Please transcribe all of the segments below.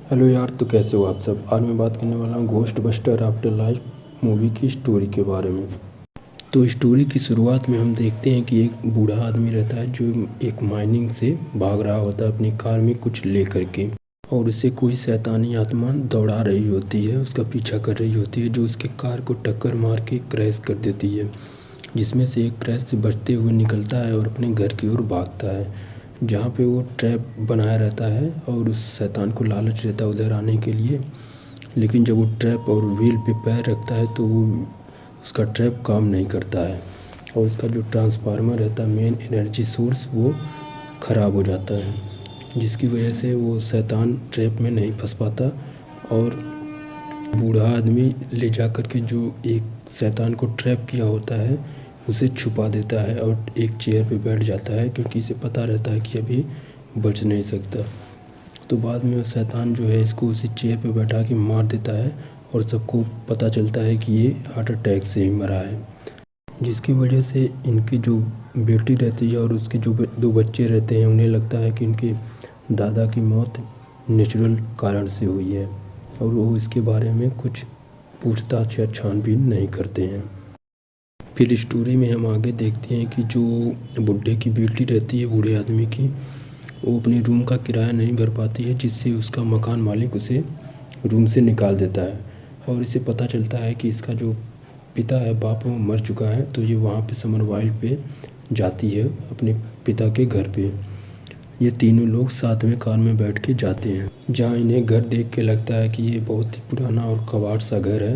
Hello यार, तो कैसे हो आप सब। आज मैं बात करने वाला हूँ ghost buster after life movie की स्टोरी के बारे में। तो स्टोरी की शुरुआत में हम देखते हैं कि एक बूढ़ा आदमी रहता है जो एक माइनिंग से भाग रहा होता है अपनी कार में कुछ ले करके, और उसे कोई शैतानी आत्मा दौड़ा रही होती है, उसका पीछा कर रही होती है, जो उसके कार को टक्कर मार के क्रैश कर देती है, जिसमें से एक क्रैश से बचते हुए निकलता है और अपने घर की ओर भागता है, जहाँ पे वो ट्रैप बनाया रहता है और उस शैतान को लालच रहता है उधर आने के लिए। लेकिन जब वो ट्रैप और व्हील पे पैर रखता है तो वो उसका ट्रैप काम नहीं करता है, और उसका जो ट्रांसफार्मर रहता है, मेन एनर्जी सोर्स, वो ख़राब हो जाता है, जिसकी वजह से वो शैतान ट्रैप में नहीं फंस पाता। और बूढ़ा आदमी ले जा कर के जो एक शैतान को ट्रैप किया होता है उसे छुपा देता है और एक चेयर पे बैठ जाता है, क्योंकि इसे पता रहता है कि अभी बच नहीं सकता। तो बाद में वो शैतान जो है इसको उसी चेयर पे बैठा के मार देता है, और सबको पता चलता है कि ये हार्ट अटैक से ही मरा है, जिसकी वजह से इनकी जो बेटी रहती है और उसके जो दो बच्चे रहते हैं उन्हें लगता है कि इनके दादा की मौत नेचुरल कारण से हुई है, और वो इसके बारे में कुछ पूछताछ या छानबीन नहीं करते हैं। फिर स्टोरी में हम आगे देखते हैं कि जो बुढ़े की बेटी रहती है, बूढ़े आदमी की, वो अपने रूम का किराया नहीं भर पाती है, जिससे उसका मकान मालिक उसे रूम से निकाल देता है, और इसे पता चलता है कि इसका जो पिता है, बाप, वो मर चुका है। तो ये वहाँ पे समर वाइल्ड पे जाती है अपने पिता के घर पे। ये तीनों लोग साथ में कार में बैठ के जाते हैं, जहाँ इन्हें घर देख के लगता है कि ये बहुत ही पुराना और कबाड़ सा घर है।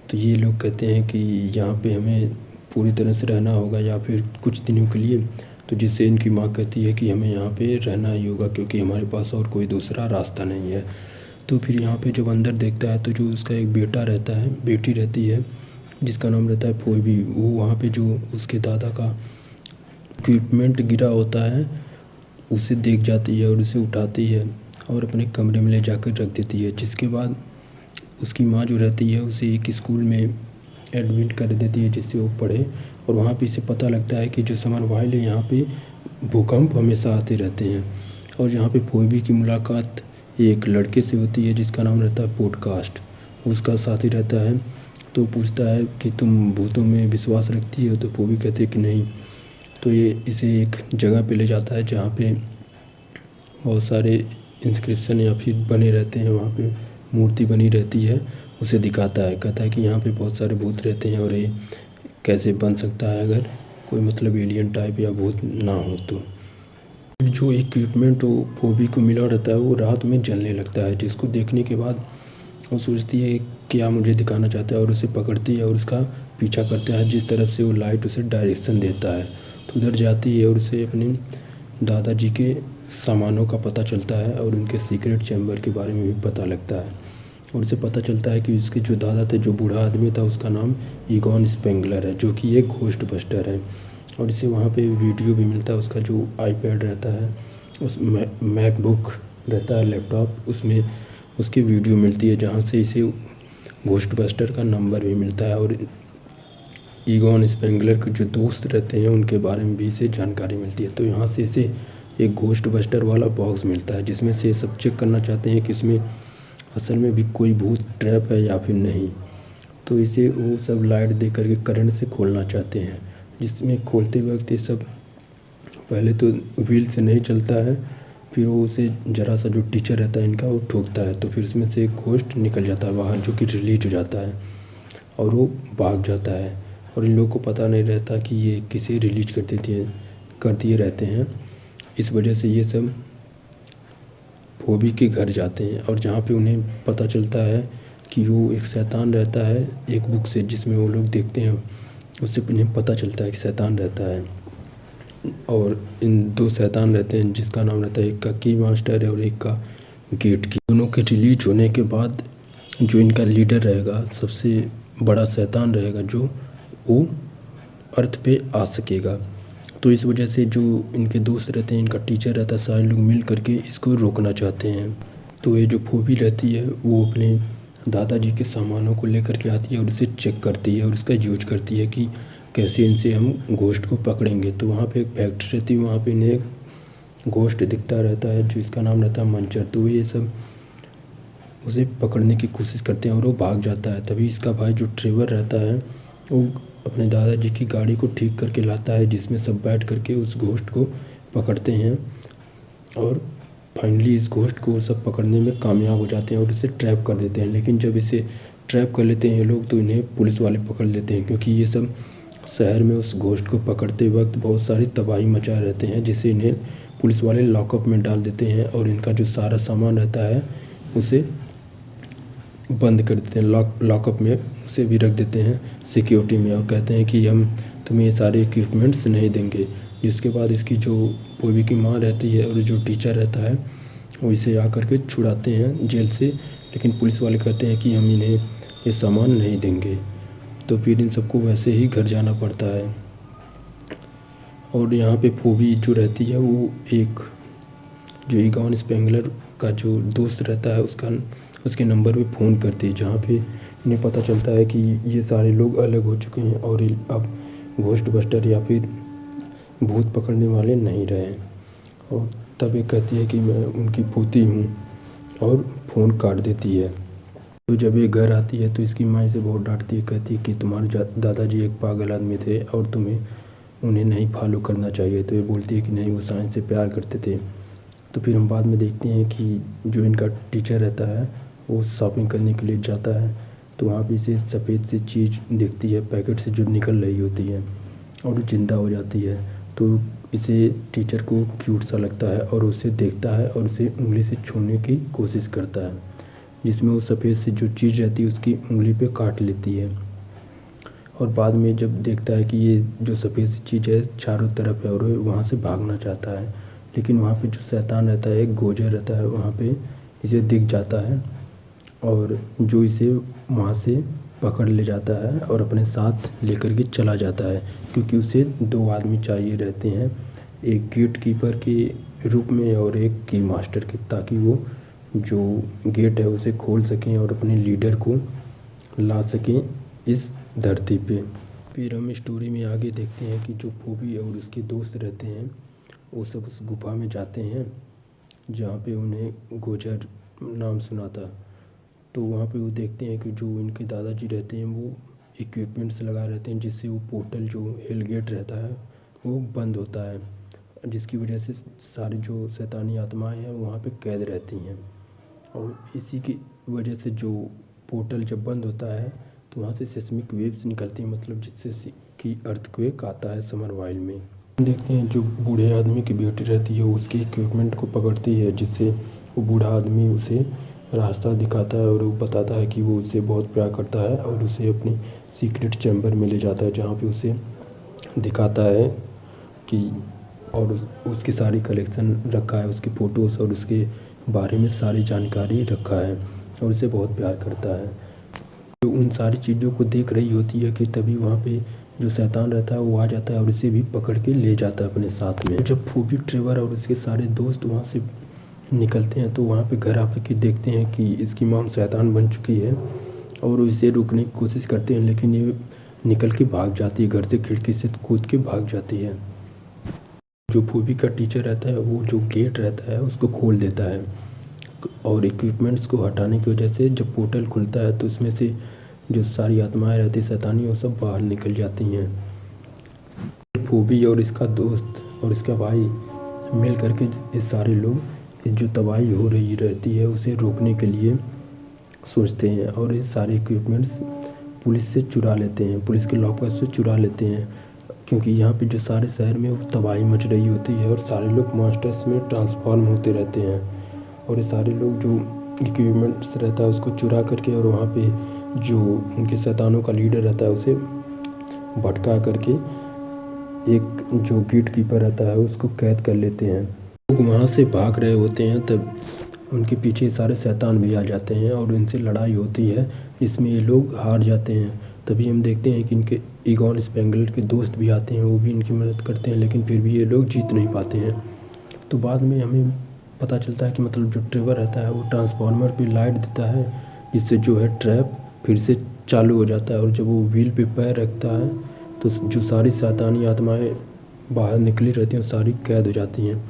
तो ये लोग कहते हैं कि यहाँ पे हमें पूरी तरह से रहना होगा या फिर कुछ दिनों के लिए। तो जिससे इनकी माँ कहती है कि हमें यहाँ पे रहना ही होगा, क्योंकि हमारे पास और कोई दूसरा रास्ता नहीं है। तो फिर यहाँ पे जब अंदर देखता है तो जो उसका एक बेटा रहता है, बेटी रहती है, जिसका नाम रहता है फोइबी, वो वहाँ पे जो उसके दादा का इक्विपमेंट गिरा होता है उसे देख जाती है और उसे उठाती है और अपने कमरे में ले जाकर रख देती है, जिसके बाद उसकी माँ जो रहती है उसे एक स्कूल में एडमिट कर देती है जिससे वो पढ़े। और वहाँ पे इसे पता लगता है कि जो समर वाइल्ड है यहाँ पे भूकंप हमेशा आते रहते हैं, और यहाँ पे फोइबी की मुलाकात एक लड़के से होती है जिसका नाम रहता है पॉडकास्ट, उसका साथी रहता है। तो पूछता है कि तुम भूतों में विश्वास रखती हो, तो फोइबी कहती है कि नहीं। तो ये इसे एक जगह पे ले जाता है जहाँ पे बहुत सारे इंस्क्रिप्शन या फिर बने रहते हैं, वहाँ पे मूर्ति बनी रहती है, उसे दिखाता है, कहता है कि यहाँ पे बहुत सारे भूत रहते हैं और ये कैसे बन सकता है अगर कोई मतलब एलियन टाइप या भूत ना हो। तो जो इक्विपमेंट वो फोबी को मिला रहता है वो रात में जलने लगता है, जिसको देखने के बाद वो सोचती है क्या मुझे दिखाना चाहता है, और उसे पकड़ती है और उसका पीछा करता है जिस तरफ से वो लाइट उसे डायरेक्शन देता है। तो उधर जाती है और उसे अपने दादाजी के सामानों का पता चलता है और उनके सीक्रेट चैम्बर के बारे में भी पता लगता है, और उसे पता चलता है कि उसके जो दादा थे, जो बूढ़ा आदमी था, उसका नाम ईगॉन स्पेंगलर है, जो कि एक घोस्ट बस्टर है। और इसे वहाँ पे वीडियो भी मिलता है, उसका जो आईपैड रहता है, उस मैकबुक रहता है लैपटॉप, उसमें उसकी वीडियो मिलती है, जहाँ से इसे घोस्ट बस्टर का नंबर भी मिलता है, और ईगॉन स्पेंगलर के जो दोस्त रहते हैं उनके बारे में भी इसे जानकारी मिलती है। तो यहाँ से इसे एक घोस्ट बस्टर वाला बॉक्स मिलता है, जिसमें से सब चेक करना चाहते हैं कि इसमें असल में भी कोई भूत ट्रैप है या फिर नहीं। तो इसे वो सब लाइट दे करके करंट से खोलना चाहते हैं, जिसमें खोलते वक्त ये सब पहले तो व्हील से नहीं चलता है, फिर वो उसे ज़रा सा जो टीचर रहता है इनका वो ठोकता है, तो फिर उसमें से एक घोस्ट निकल जाता है बाहर, जो कि रिलीज हो जाता है और वो भाग जाता है। और इन लोगों को पता नहीं रहता कि ये किसे रिलीज कर दिए रहते हैं। इस वजह से ये सब फोबी के घर जाते हैं, और जहाँ पे उन्हें पता चलता है कि वो एक शैतान रहता है, एक बुक से जिसमें वो लोग देखते हैं उससे उन्हें पता चलता है कि शैतान रहता है। और इन दो शैतान रहते हैं जिसका नाम रहता है, एक का की मास्टर है और एक का गेट की। दोनों के रिलीज होने के बाद जो इनका लीडर रहेगा, सबसे बड़ा शैतान रहेगा, जो वो अर्थ पे आ सकेगा। तो इस वजह से जो इनके दोस्त रहते हैं, इनका टीचर रहता है, सारे लोग मिल करके इसको रोकना चाहते हैं। तो ये जो फोबी रहती है वो अपने दादाजी के सामानों को लेकर के आती है और उसे चेक करती है और उसका यूज करती है कि कैसे इनसे हम घोस्ट को पकड़ेंगे। तो वहाँ पे एक फैक्ट्री रहती है, वहाँ पे इन्हें घोस्ट दिखता रहता है, जो इसका नाम रहता है मंचर। तो ये सब उसे पकड़ने की कोशिश करते हैं और वो भाग जाता है। तभी इसका भाई जो ट्रेवर रहता है वो अपने दादाजी की गाड़ी को ठीक करके लाता है, जिसमें सब बैठ करके उस घोस्ट को पकड़ते हैं और फाइनली इस घोस्ट को सब पकड़ने में कामयाब हो जाते हैं और इसे ट्रैप कर देते हैं। लेकिन जब इसे ट्रैप कर लेते हैं ये लोग तो इन्हें पुलिस वाले पकड़ लेते हैं, क्योंकि ये सब शहर में उस घोस्ट को पकड़ते वक्त बहुत सारी तबाही मचाए रहते हैं, जिससे इन्हें पुलिस वाले लॉकअप में डाल देते हैं और इनका जो सारा सामान रहता है उसे बंद कर देते हैं, लॉकअप में उसे भी रख देते हैं सिक्योरिटी में, और कहते हैं कि हम तुम्हें ये सारे इक्विपमेंट्स नहीं देंगे। जिसके बाद इसकी जो पोवी की माँ रहती है और जो टीचर रहता है वो इसे आकर के छुड़ाते हैं जेल से, लेकिन पुलिस वाले कहते हैं कि हम इन्हें ये सामान नहीं देंगे। तो फिर इन सबको वैसे ही घर जाना पड़ता है। और यहाँ पे पोवी जो रहती है वो एक जो इगॉन स्पेंगलर का जो दोस्त रहता है उसके नंबर पे फ़ोन करती है, जहाँ पे इन्हें पता चलता है कि ये सारे लोग अलग हो चुके हैं और अब घोस्ट बस्टर या फिर भूत पकड़ने वाले नहीं रहे। और तब ये कहती है कि मैं उनकी पोती हूँ और फ़ोन काट देती है। तो जब ये घर आती है तो इसकी माँ इसे बहुत डांटती है, कहती है कि तुम्हारे दादाजी एक पागल आदमी थे और तुम्हें उन्हें नहीं फॉलो करना चाहिए। तो ये बोलती है कि नहीं, वो साइंस से प्यार करते थे। तो फिर हम बाद में देखते हैं कि जो इनका टीचर रहता है वो शॉपिंग करने के लिए जाता है, तो वहाँ पे इसे सफ़ेद सी चीज़ दिखती है पैकेट से जो निकल रही होती है और ज़िंदा हो जाती है। तो इसे टीचर को क्यूट सा लगता है और उसे देखता है और उसे उंगली से छूने की कोशिश करता है, जिसमें वो सफ़ेद सी जो चीज़ रहती है उसकी उंगली पे काट लेती है। और बाद में जब देखता है कि ये जो सफ़ेद सी चीज़ है चारों तरफ है और वहाँ से भागना चाहता है, लेकिन वहाँ पे जो शैतान रहता है, एक गोजर रहता है, वहाँ पे इसे दिख जाता है और जो इसे वहाँ से पकड़ ले जाता है और अपने साथ लेकर के चला जाता है, क्योंकि उसे 2 आदमी चाहिए रहते हैं, एक गेट कीपर के रूप में और एक की मास्टर के, ताकि वो जो गेट है उसे खोल सकें और अपने लीडर को ला सकें इस धरती पे। फिर हम स्टोरी में आगे देखते हैं कि जो पोवी और उसके दोस्त रहते हैं वो सब उस गुफा में जाते हैं जहाँ पे उन्हें गोजर नाम सुना था। तो वहाँ पे वो देखते हैं कि जो इनके दादाजी रहते हैं वो इक्विपमेंट्स लगा रहते हैं, जिससे वो पोर्टल जो हेल गेट रहता है वो बंद होता है, जिसकी वजह से सारी जो शैतानी आत्माएं हैं वहाँ पे कैद रहती हैं। और इसी की वजह से जो पोर्टल जब बंद होता है तो वहाँ से सेस्मिक वेव्स निकलती हैं, मतलब जिससे कि अर्थक्वेक आता है समर वाइल्ड में। देखते हैं जो बूढ़े आदमी की बेटी रहती है उसके इक्विपमेंट को पकड़ती है, जिससे वो बूढ़ा आदमी उसे रास्ता दिखाता है और वो बताता है कि वो उसे बहुत प्यार करता है और उसे अपनी सीक्रेट चैम्बर में ले जाता है, जहाँ पे उसे दिखाता है कि और उसकी सारी कलेक्शन रखा है, उसकी फ़ोटोज़ और उसके बारे में सारी जानकारी रखा है और उसे बहुत प्यार करता है। तो उन सारी चीज़ों को देख रही होती है कि तभी वहाँ पे जो शैतान रहता है वो आ जाता है और इसे भी पकड़ के ले जाता है अपने साथ में। जब फोबी ट्रेवर और उसके सारे दोस्त वहाँ से निकलते हैं तो वहाँ पे घर आकर के देखते हैं कि इसकी मॉम शैतान बन चुकी है और वो इसे रोकने की कोशिश करते हैं, लेकिन ये निकल के भाग जाती है, घर से खिड़की से कूद के भाग जाती है। जो फोबी का टीचर रहता है वो जो गेट रहता है उसको खोल देता है और इक्विपमेंट्स को हटाने की वजह से जब पोर्टल खुलता है तो उसमें से जो सारी आत्माएं रहती शैतानी वो सब बाहर निकल जाती हैं। फोबी और इसका दोस्त और इसका भाई मिल करके ये सारे लोग इस जो तबाही हो रही रहती है उसे रोकने के लिए सोचते हैं और ये सारे इक्विपमेंट्स पुलिस से चुरा लेते हैं, पुलिस के लॉकर से चुरा लेते हैं, क्योंकि यहाँ पे जो सारे शहर में वो तबाही मच रही होती है और सारे लोग मॉन्स्टर्स में ट्रांसफॉर्म होते रहते हैं और ये सारे लोग जो इक्विपमेंट्स रहता है उसको चुरा करके और वहाँ पे जो उनके शैतानों का लीडर रहता है उसे भटका करके एक जो गेट कीपर रहता है उसको कैद कर लेते हैं। लोग वहाँ से भाग रहे होते हैं तब उनके पीछे सारे शैतान भी आ जाते हैं और इनसे लड़ाई होती है जिसमें ये लोग हार जाते हैं। तभी हम देखते हैं कि इनके इगॉन स्पेंगलर के दोस्त भी आते हैं, वो भी इनकी मदद करते हैं, लेकिन फिर भी ये लोग जीत नहीं पाते हैं। तो बाद में हमें पता चलता है कि मतलब जो ट्रेवर रहता है वो ट्रांसफार्मर पे लाइट देता है, जिससे जो है ट्रैप फिर से चालू हो जाता है और जब वो व्हील पे पैर रखता है तो जो सारी शैतानी आत्माएं बाहर निकली रहती हैं सारी कैद हो जाती हैं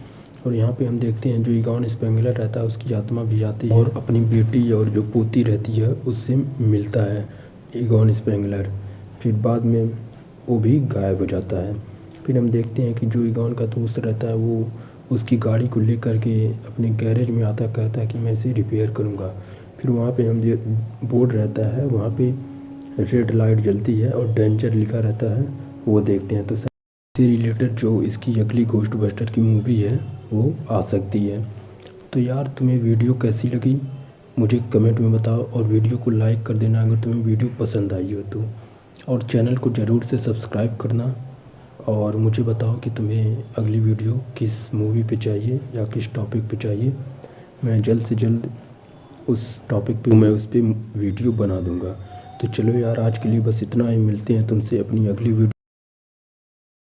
और यहाँ पे हम देखते हैं जो ईगॉन स्पेंगलर रहता है उसकी आत्मा भी जाती है और अपनी बेटी और जो पोती रहती है उससे मिलता है ईगॉन स्पेंगलर। फिर बाद में वो भी गायब हो जाता है। फिर हम देखते हैं कि जो ईगॉन का दोस्त रहता है वो उसकी गाड़ी को लेकर के अपने गैरेज में आता, कहता है कि मैं इसे रिपेयर करूँगा। फिर वहाँ पे हम जो बोर्ड रहता है वहाँ पे रेड लाइट जलती है और डेंजर लिखा रहता है, वो देखते हैं। तो इससे रिलेटेड जो इसकी अगली घोस्ट बस्टर की मूवी है वो आ सकती है। तो यार तुम्हें वीडियो कैसी लगी मुझे कमेंट में बताओ और वीडियो को लाइक कर देना अगर तुम्हें वीडियो पसंद आई हो तो, और चैनल को ज़रूर से सब्सक्राइब करना। और मुझे बताओ कि तुम्हें अगली वीडियो किस मूवी पे चाहिए या किस टॉपिक पे चाहिए। मैं जल्द से जल्द उस टॉपिक पे मैं उस पर वीडियो बना दूँगा। तो चलो यार आज के लिए बस इतना ही, मिलते हैं तुमसे अपनी अगली वीडियो।